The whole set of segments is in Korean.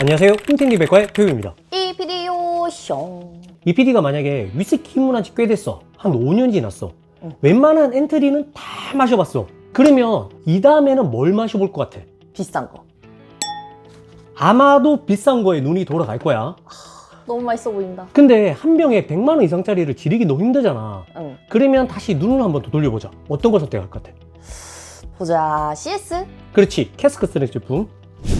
안녕하세요. 홈팅리백과의 교육입니다. 이 비디오 숑. 이 PD가 만약에 위스키 입문한 지 꽤 됐어. 한 5년 지났어. 웬만한 엔트리는 다 마셔봤어. 그러면 이 다음에는 뭘 마셔볼 것 같아? 비싼 거. 아마도 비싼 거에 눈이 돌아갈 거야. 너무 맛있어 보인다. 근데 한 병에 100만 원 이상짜리를 지르기 너무 힘들잖아. 응. 그러면 다시 눈을 한번 더 돌려보자. 어떤 걸 선택할 것 같아? 보자. CS? 그렇지. 캐스크 스낵 제품.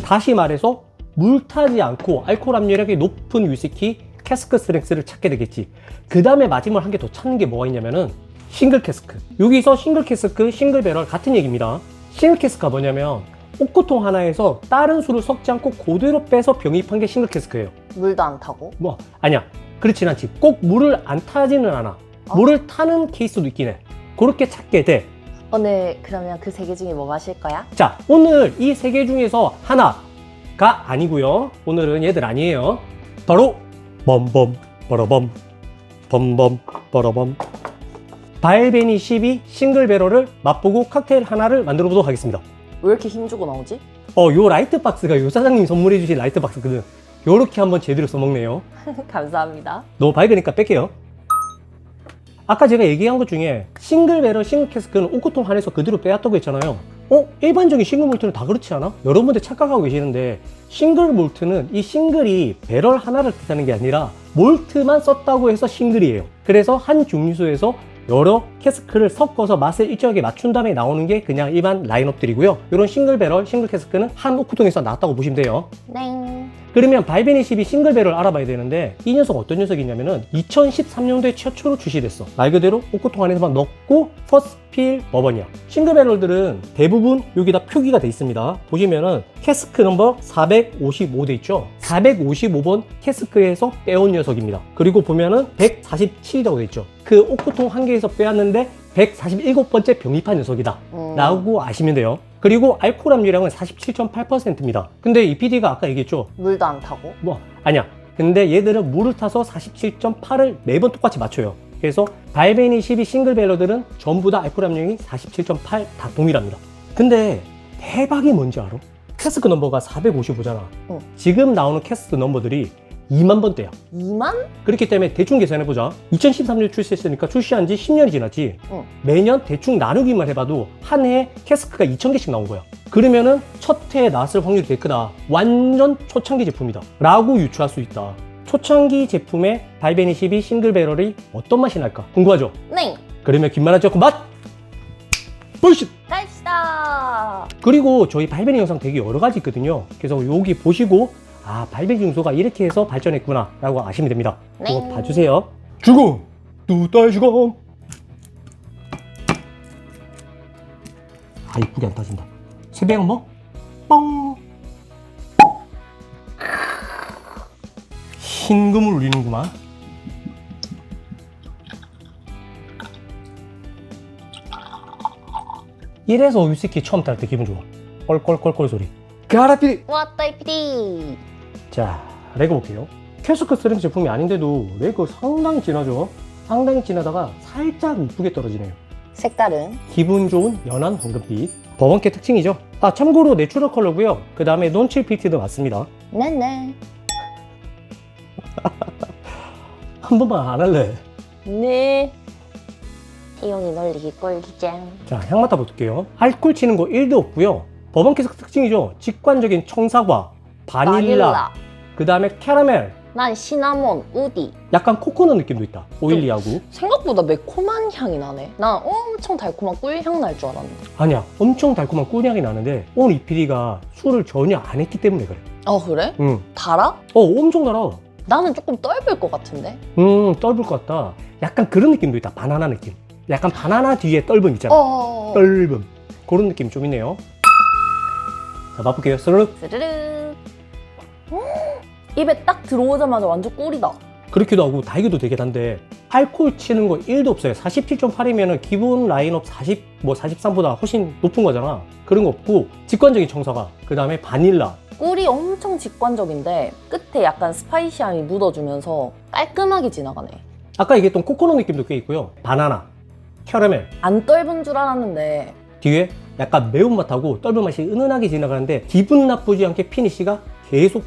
다시 말해서 물 타지 않고 알코올 함유량이 높은 위스키 캐스크 스낵스를 찾게 되겠지. 그 다음에 마지막으로 한 개 더 찾는 게 뭐가 있냐면은 싱글 캐스크. 여기서 싱글 캐스크, 싱글 배럴 같은 얘기입니다. 싱글 캐스크가 뭐냐면 옷구통 하나에서 다른 술을 섞지 않고 그대로 빼서 병입한 게 싱글 캐스크예요. 물도 안 타고. 뭐 아니야, 그렇진 않지. 꼭 물을 안 타지는 않아. 물을 타는 케이스도 있긴 해. 그렇게 찾게 돼. 오늘 그러면 그 세 개 중에 뭐 마실 거야? 자, 오늘 이 세 개 중에서 하나가 아니고요. 오늘은 얘들 아니에요. 바로 범범 버러범 범범 버러범 발베니 12 싱글 배럴을 맛보고 칵테일 하나를 만들어 보도록 하겠습니다. 왜 이렇게 힘주고 나오지? 요 라이트 박스가 요 사장님이 선물해 주신 라이트 박스거든. 요렇게 한번 제대로 써먹네요. 감사합니다. 너무 밝으니까 뺄게요. 아까 제가 얘기한 것 중에 싱글 배럴, 싱글 캐스크는 옷구통 안에서 그대로 빼왔다고 했잖아요. 일반적인 싱글 몰트는 다 그렇지 않아? 여러분들 착각하고 계시는데 싱글 몰트는 이 싱글이 배럴 하나를 뜻하는 게 아니라 몰트만 썼다고 해서 싱글이에요. 그래서 한 증류소에서 여러 캐스크를 섞어서 맛을 일정하게 맞춘 다음에 나오는 게 그냥 일반 라인업들이고요. 이런 싱글 배럴, 싱글 캐스크는 한 옷구통에서 나왔다고 보시면 돼요. 네. 그러면 발베니 12 싱글 배럴 알아봐야 되는데 이 녀석 어떤 녀석이냐면은 2013년도에 최초로 출시됐어. 말 그대로 옷구통 안에서만 넣고 퍼스필 버번이야. 싱글 배럴들은 대부분 여기다 표기가 돼 있습니다. 보시면은 캐스크 넘버 455 돼 있죠. 455번 캐스크에서 빼온 녀석입니다. 그리고 보면은 147이라고 돼 있죠. 그 옷구통 한 개에서 빼왔는데 147번째 병입한 녀석이다 라고 아시면 돼요. 그리고 알코올 함유량은 47.8%입니다. 근데 이 PD가 아까 얘기했죠. 물도 안 타고. 아니야. 근데 얘들은 물을 타서 47.8을 매번 똑같이 맞춰요. 그래서 발베니 12 싱글 배럴들은 전부 다 알코올 함량이 47.8 다 동일합니다. 근데 대박이 뭔지 알아? 캐스크 넘버가 455잖아. 지금 나오는 캐스크 넘버들이 2만 번대야. 2만? 그렇기 때문에 대충 계산해보자. 2013년 출시했으니까 출시한 지 10년이 지났지. 매년 대충 나누기만 해봐도 한 해에 캐스크가 2,000개씩 나온 거야. 그러면은 첫 해에 나왔을 확률이 되게 크다. 완전 초창기 제품이다 라고 유추할 수 있다. 초창기 제품의 발베니 12 싱글 배럴이 어떤 맛이 날까 궁금하죠? 네. 그러면 긴말하지 않고 맛! 보이시! 갑시다. 그리고 저희 발베니 영상 되게 여러 가지 있거든요. 그래서 여기 보시고 발베니 중소가 이렇게 해서 발전했구나 라고 아시면 됩니다. 네. 그거 봐주세요. 주공! 뚜따 주공! 이쁘게 안 따진다. 세배 한번 뻥! 흰금을 울리는구만. 이래서 위스키 처음 딸 때 기분 좋아. 꼴꼴꼴꼴 소리. 가라피디! 왔다 이 PD. 자, 레그 볼게요. 캐스크 스낵 제품이 아닌데도 레그 상당히 진하죠? 상당히 진하다가 살짝 이쁘게 떨어지네요. 색깔은? 기분 좋은 연한 황금빛. 버번캐 특징이죠. 참고로 내추럴 컬러고요. 그 다음에 논칠 필티도 맞습니다. 네네. 한 번만 안 할래. 네. 태용이 놀리기 꼴기잼. 자, 향 맡아볼게요. 알코올 치는 거 1도 없고요. 버번캐 특징이죠. 직관적인 청사과, 바닐라. 그 다음에 캐러멜. 난 시나몬, 우디. 약간 코코넛 느낌도 있다. 오일리하고. 생각보다 매콤한 향이 나네. 난 엄청 달콤한 꿀향 날 줄 알았는데. 아니야, 엄청 달콤한 꿀향이 나는데 오늘 이 PD가 술을 전혀 안 했기 때문에 그래. 그래? 응. 달아? 엄청 달아. 나는 조금 떫을 것 같은데? 떫을 것 같다. 약간 그런 느낌도 있다. 바나나 느낌. 약간 바나나 뒤에 떫음 있잖아. 떫음. 그런 느낌이 좀 있네요. 자, 맛볼게요. 스르륵. 스르르. 입에 딱 들어오자마자 완전 꿀이다. 그렇기도 하고 달기도 되게 단데 알코올 치는 거 1도 없어요. 47.8이면 기본 라인업 43보다 훨씬 높은 거잖아. 그런 거 없고 직관적인 청사과, 그 다음에 바닐라. 꿀이 엄청 직관적인데 끝에 약간 스파이시함이 묻어주면서 깔끔하게 지나가네. 아까 얘기했던 코코넛 느낌도 꽤 있고요. 바나나, 캐러멜. 안 떫은 줄 알았는데 뒤에 약간 매운맛하고 떫은 맛이 은은하게 지나가는데 기분 나쁘지 않게 피니쉬가 계속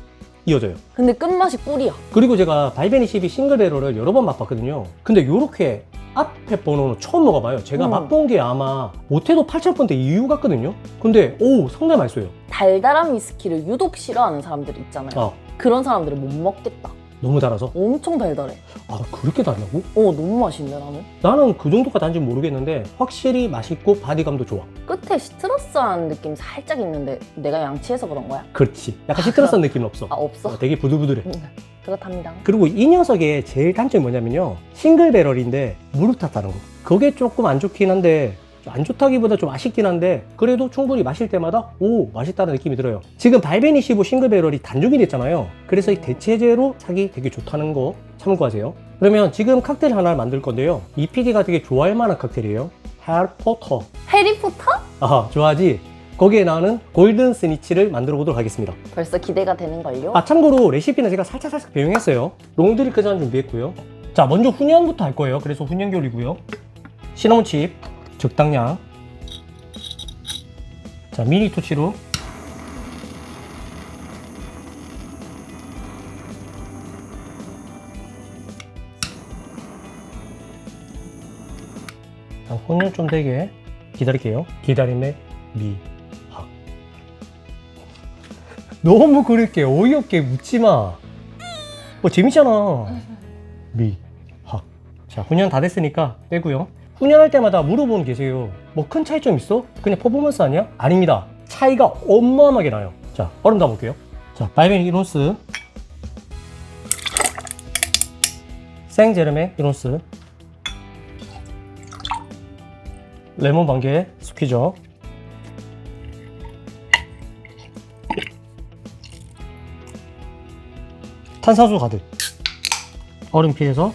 이어져요. 근데 끝맛이 꿀이야. 그리고 제가 발베니 12 싱글 배럴을 여러 번 맛봤거든요. 근데 요렇게 앞에 번호는 처음 먹어봐요. 제가 맛본 게 아마 못해도 8,000번대 이후 같거든요. 근데 오, 상당히 맛있어요. 달달한 위스키를 유독 싫어하는 사람들이 있잖아요. 그런 사람들은 못 먹겠다. 너무 달아서? 엄청 달달해. 아, 그렇게 달다고? 너무 맛있는데 나는? 나는 그 정도까지 단지 모르겠는데 확실히 맛있고 바디감도 좋아. 끝에 시트러스한 느낌 살짝 있는데 내가 양치해서 그런 거야? 그렇지. 약간 시트러스한 느낌은 없어. 없어? 되게 부들부들해. 그렇답니다. 그리고 이 녀석의 제일 단점이 뭐냐면요. 싱글 배럴인데 물을 탔다는 거. 그게 조금 안 좋긴 한데, 안 좋다기보다 좀 아쉽긴 한데, 그래도 충분히 마실 때마다 오, 맛있다는 느낌이 들어요. 지금 발베니 15 싱글 배럴이 단종이 됐잖아요. 그래서 이 대체제로 사기 되게 좋다는 거 참고하세요. 그러면 지금 칵테일 하나를 만들 건데요. 이 PD가 되게 좋아할 만한 칵테일이에요. 해리포터. 해리포터? 아, 좋아하지? 거기에 나오는 골든 스니치를 만들어 보도록 하겠습니다. 벌써 기대가 되는걸요? 아, 참고로 레시피는 제가 살짝 변형했어요. 롱드리크 잔 준비했고요. 자, 먼저 훈연부터 할 거예요. 그래서 훈연결이고요. 시나몬칩 적당량. 자, 미니 토치로 자, 훈연 좀 되게 기다릴게요. 기다림의 미학. 너무 그렇게 어이없게 묻지 마. 재밌잖아. 미학. 자, 훈연 다 됐으니까 빼고요. 훈연할 때마다 물어보는 게 계세요. 뭐 큰 차이점 있어? 그냥 퍼포먼스 아니야? 아닙니다. 차이가 어마어마하게 나요. 자, 얼음 담아볼게요. 자, 발베니 1온스, 생제르맹 1온스, 레몬 반개 스퀴저, 탄산수 가득, 얼음 피해서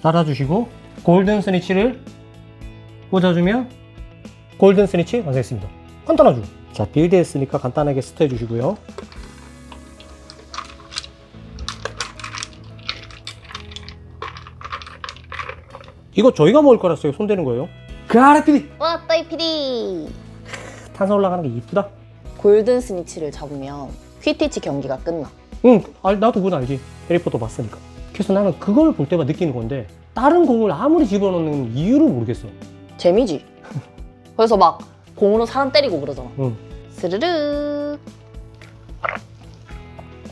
따라주시고 골든 스니치를 꽂아주면 골든 스니치 완성했습니다. 간단하죠? 자, 빌드 했으니까 간단하게 스트 해주시고요. 이거 저희가 먹을 거라서요. 손대는 거예요. 그아라 PD! 왔다 이 피디! 탄산 올라가는 게 이쁘다. 골든 스니치를 잡으면 퀴티치 경기가 끝나. 응, 나도 그건 알지. 해리포터 봤으니까. 그래서 나는 그걸 볼 때만 느끼는 건데 다른 공을 아무리 집어넣는 이유를 모르겠어. 재미지. 그래서 막 공으로 사람 때리고 그러잖아. 응. 스르르.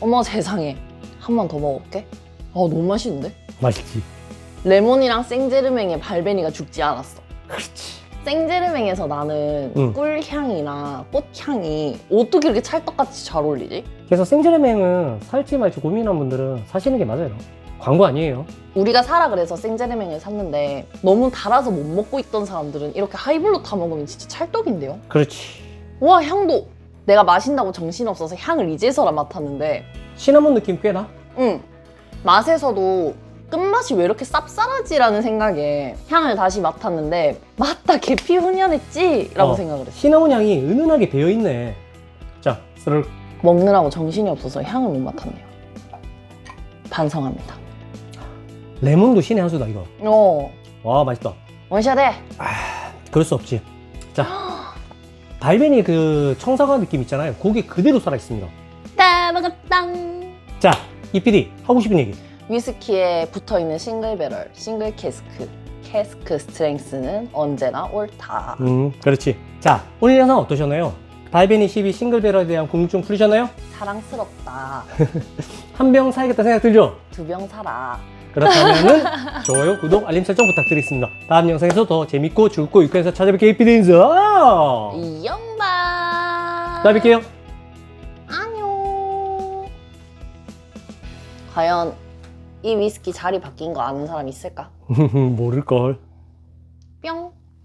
어머 세상에. 한 번 더 먹어볼게. 너무 맛있는데? 맛있지. 레몬이랑 생제르맹의 발베니가 죽지 않았어. 그렇지. 생제르맹에서 나는 꿀향이나 꽃향이 어떻게 이렇게 찰떡같이 잘 어울리지? 그래서 생제르맹은 살지 말지 고민한 분들은 사시는 게 맞아요. 광고 아니에요. 우리가 사라 그래서 생제르맹을 샀는데 너무 달아서 못 먹고 있던 사람들은 이렇게 하이볼로 타 먹으면 진짜 찰떡인데요? 그렇지. 와, 향도! 내가 마신다고 정신없어서 향을 이제서라 맡았는데 시나몬 느낌 꽤나? 응, 맛에서도 끝맛이 왜 이렇게 쌉쌀하지라는 생각에 향을 다시 맡았는데 맞다, 계피 훈연했지? 라고 생각을 했어. 시나몬 향이 은은하게 배어있네. 자, 스르륵. 먹느라고 정신이 없어서 향을 못 맡았네요. 반성합니다. 레몬도 신의 한 수다 이거. 와, 맛있다. 원샷해! 그럴 수 없지. 자, 발베니 그 청사과 느낌 있잖아요. 그게 그대로 살아있습니다. 다 먹었당! 자, 이 PD 하고 싶은 얘기. 위스키에 붙어있는 싱글 배럴, 싱글 캐스크 스트렝스는 언제나 옳다. 그렇지. 자, 오늘 영상 어떠셨나요? 발베니 12 싱글 배럴에 대한 궁금증 풀리셨나요? 사랑스럽다. 한 병 사야겠다 생각 들죠? 2병 사라. 그렇다면은 좋아요, 구독, 알림 설정 부탁드리겠습니다. 다음 영상에서 더 재밌고 즐겁고 유쾌해서 찾아뵐게요. 이피디 인사. 이영바. 또 뵐게요. 안녕. 과연 이 위스키 자리 바뀐 거 아는 사람 있을까? 모를걸.